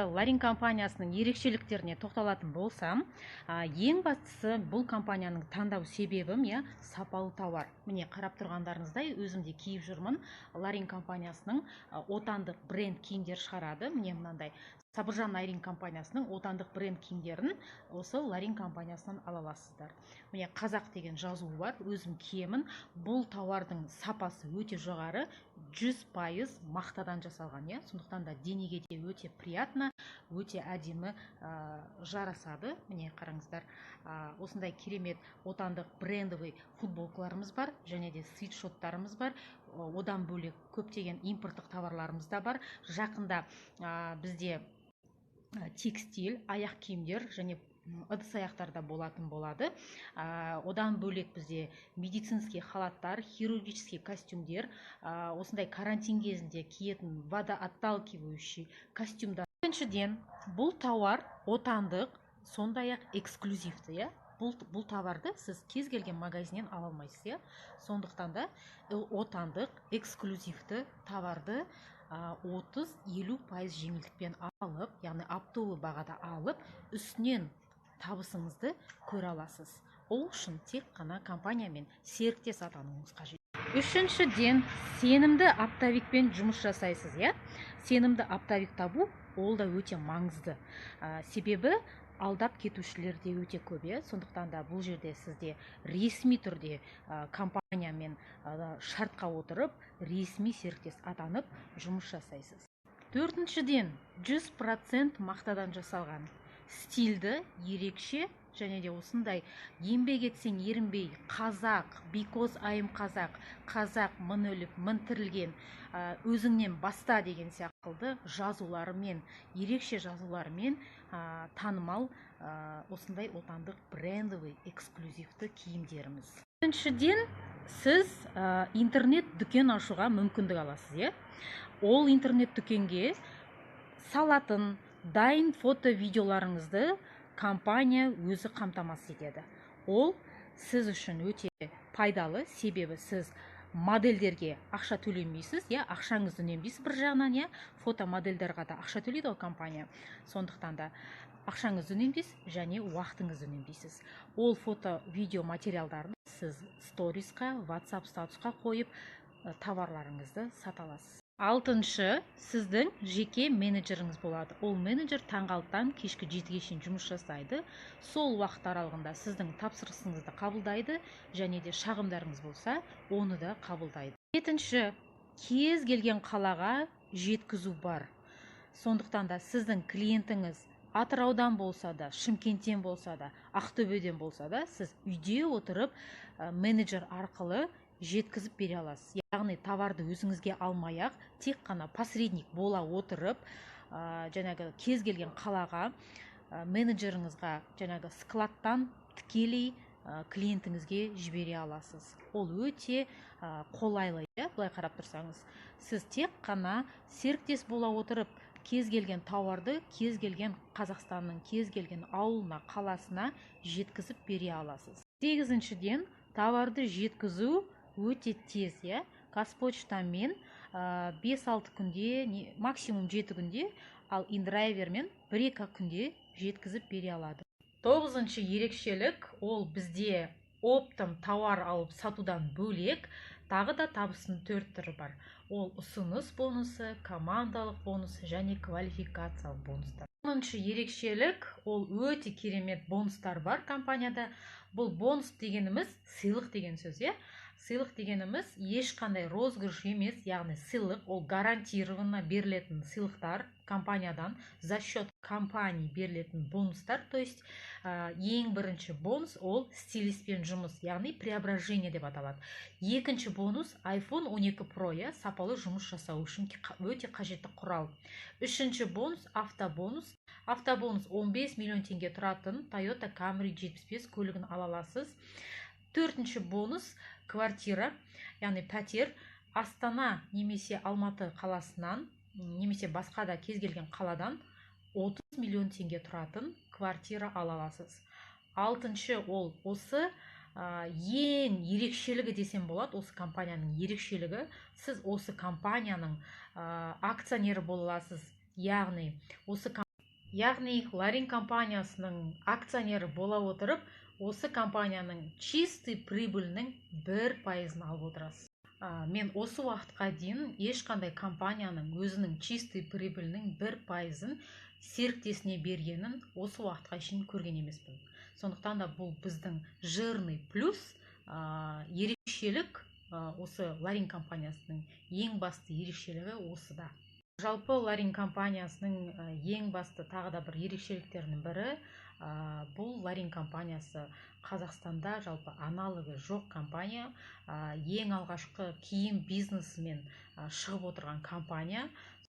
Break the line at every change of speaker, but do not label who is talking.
Ларин компаниясының ерекшеліктеріне тоқталатын болсам, ең бастысы бұл компанияның таңдау себебім сапалы тауар. Міне қарап тұрғандарыңыздай өзімде киіп жүрмін. Ларин компаниясының отандық бренд киімдер шығарады. Міне мынандай Сабыржан Айрин компаниясының отандық бренд киімдерін осы Ларин компаниясынан ала аласыздар. Міне қазақ деген жазуы бар, өзім киемін. Бұл тауардың сапасы өте жоғары, 100% мақтадан жасалған. Сондықтан да денеге де өте приятно, өте әдемі жарасады. Міне қараңыздар, осындай керемет отандық брендовый футболкаларымыз бар, және де свитшоттарымыз бар. Одан бөлек көптеген импорттық товарларымыз да бар. Жақында бізде текстиль, аяқ киімдер және ыдыс аяқтарда болатын болады. Одан бөлек бізде медицинский халаттар, хирургический костюмдер, осындай карантин кезінде киетін водоотталкивающий костюмдар. Екіншіден, бұл тауар отандық, сондай-ақ эксклюзивті. Бұл товарды сіз кез келген магазиннен ала алмайсыз. Сондықтан да отандық эксклюзивті товарды 30-50% жеңілдікпен алып, яғни оптовый бағада алып, үстінен табысыңызды көре аласыз. Ол үшін тек қана компаниямен серіктес атануыңыз қажет. Үшіншіден, сенімді оптовикпен жұмыс жасайсыз. Сенімді оптовик табу ол да өте маңызды. Себебі алдап кетушілер де өте көп. Сондықтан да бұл жерде сізде ресми түрде компаниямен шартқа отырып, ресми серіктес атанып жұмыс жасайсыз. Төртіншіден, 100% мақтадан жасалған, стильді, ерекше, және де осындай еңбек етсең ерінбей, қазақ, because I'm қазақ, қазақ мың өліп, мың тірілген, өзіңнен баста деген сияқты жазуларымен, ерекше жазуларымен танымал осындай отандық брендовый эксклюзивті киімдеріміз. Үшіншіден, сіз интернет дүкен ашуға мүмкіндік аласыз. Ол интернет дүкенге салатын дайын фото-видеоларыңызды компания өзі қамтамасыз етеді. Ол сіз үшін өте пайдалы, себебі сіз модельдерге ақша төлемейсіз, ақшаңызды үнемдейсіз бір жағынан, фотомодельдерға да ақша төлейді компания. Сондықтан да ақшаңызды үнемдейсіз және уақытыңызды үнемдейсіз. Ол фото-видео материалдарын сіз сторисқа, WhatsApp статусқа қойып, товарларыңызды сата аласыз. Алтыншы, сіздің жеке менеджеріңіз болады. Ол менеджер таңғы 6-тан кешкі 7-ге шейін жұмыс жасайды. Сол уақыт аралығында сіздің тапсырысыңызды қабылдайды, және де шағымдарыңыз болса, оны да қабылдайды. Жетінші, кез келген қалаға жеткізу бар. Сондықтан да сіздің клиентіңіз Атыраудан болса да, Шымкенттен болса да, Ақтөбеден болса да, сіз үйде отырып менеджер арқылы жеткізіп бере аласыз. Яғни товарды өзіңізге алмай-ақ, тек қана посредник бола отырып, жаңағы кез келген қалаға менеджеріңізға жаңағы складтан тікелей клиентіңізге жібере аласыз. Ол өте қолайлы. Былай қарап тұрсаңыз, сіз тек қана серіктес бола отырып, кез келген тауарды кез келген Қазақстанның кез келген ауылына, қаласына жеткізіп бере аласыз. Сегізіншіден, товарды жеткізу өте тез. Қазпочтамен 5-6 күнде, максимум 7 күнде, ал индрайвермен 1-2 күнде жеткізіп бере алады. Тоғызыншы ерекшелік, ол бізде оптом тауар алып сатудан бөлек, тағы да табыстың 4 түрі бар. Ол ұсыныс бонусы, командалық бонусы және квалификациялық бонустар. 10-шы ерекшелік, ол өте керемет бонустар бар компанияда. Бұл бонус дегеніміз сыйлық деген сөз. Сыйлық дегеніміз ешқандай розыгрыш емес, яғни сыйлық, ол гарантированно берілетін сыйлықтар компаниядан, за счет компании берілетін бонустар. То есть ең бірінші бонус ол стилистпен жұмыс, яғни преображение деп аталады. Екінші бонус iPhone 12 Pro, сапалы жұмыс жасау үшін өте қажетті құрал. Үшінші бонус автобонус. Автобонус 15 миллион теңге тұратын Toyota Camry 75 көлігін ала аласыз. Төртінші бонус квартира, яғни пәтер, Астана немесе Алматы қаласынан, немесе басқа да кез келген қаладан 30 миллион теңге тұратын квартира ала аласыз. Алтыншы, ол осы ең ерекшелігі десем болады, осы компанияның ерекшелігі, сіз осы компанияның акционері бола аласыз. Яғни осы яғни Ларин компаниясының акционері бола отырып, осы компанияның чистый прибыльнің 1% алып отырасыз. Мен осы уақытқа дейін ешқандай компанияның өзінің чистый прибыльнің 1%-ын серіктесіне бергенін осы уақытқа шейін көрген емеспін. Сондықтан да бұл біздің жирный плюс, ерекшелік. Осы Ларин компаниясының ең басты ерекшелігі осыда. Жалпы Ларин компаниясының ең басты тағы да бір ерекшеліктерінің бірі, бұл Ларин компаниясы Қазақстанда жалпы аналогы жоқ компания, ең алғашқы киім бизнесімен шығып отырған компания.